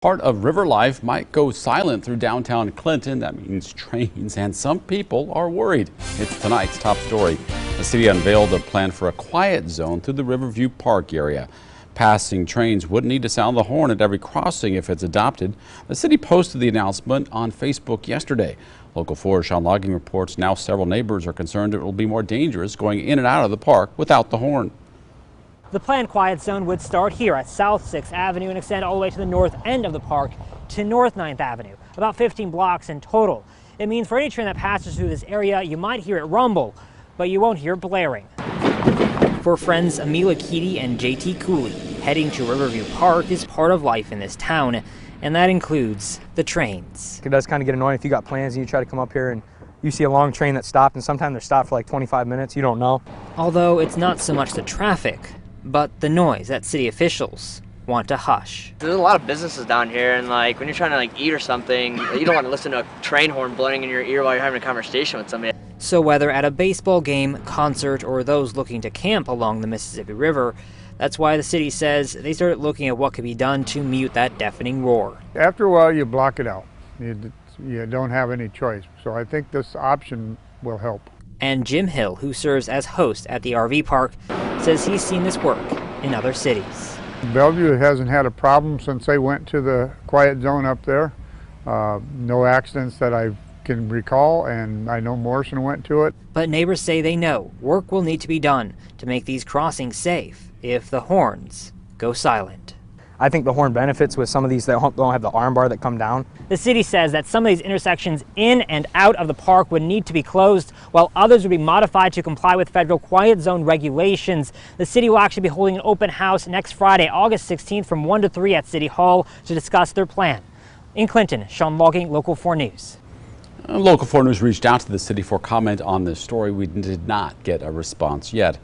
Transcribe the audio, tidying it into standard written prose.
Part of river life might go silent through downtown Clinton. That means trains, and some people are worried. It's tonight's top story. The city unveiled a plan for a quiet zone through the Riverview Park area. Passing trains wouldn't need to sound the horn at every crossing if it's adopted. The city posted the announcement on Facebook yesterday. Local 4 Sean Logging reports now several neighbors are concerned it will be more dangerous going in and out of the park without the horn. The planned quiet zone would start here at South 6th Avenue and extend all the way to the north end of the park to North 9th Avenue, about 15 blocks in total. It means for any train that passes through this area, you might hear it rumble, but you won't hear it blaring. For friends Amila Keaty and JT Cooley, heading to Riverview Park is part of life in this town, and that includes the trains. It does kind of get annoying if you got plans and you try to come up here and you see a long train that stopped, and sometimes they're stopped for like 25 minutes. You don't know. Although it's not so much the traffic, but the noise that city officials want to hush. There's a lot of businesses down here, and like when you're trying to eat or something, you don't want to listen to a train horn blaring in your ear while you're having a conversation with somebody. So whether at a baseball game, concert, or those looking to camp along the Mississippi River, that's why the city says they started looking at what could be done to mute that deafening roar. After a while, you block it out. You don't have any choice. So I think this option will help. And Jim Hill, who serves as host at the RV park, says he's seen this work in other cities. Bellevue hasn't had a problem since they went to the quiet zone up there. No accidents that I can recall, and I know Morrison went to it. But neighbors say they know work will need to be done to make these crossings safe if the horns go silent. I think the horn benefits with some of these that don't have the arm bar that come down. The city says that some of these intersections in and out of the park would need to be closed, while others would be modified to comply with federal quiet zone regulations. The city will actually be holding an open house next Friday, August 16th from 1 to 3 at City Hall to discuss their plan. In Clinton, Sean Logging, Local 4 News. Local 4 News reached out to the city for comment on this story. We did not get a response yet.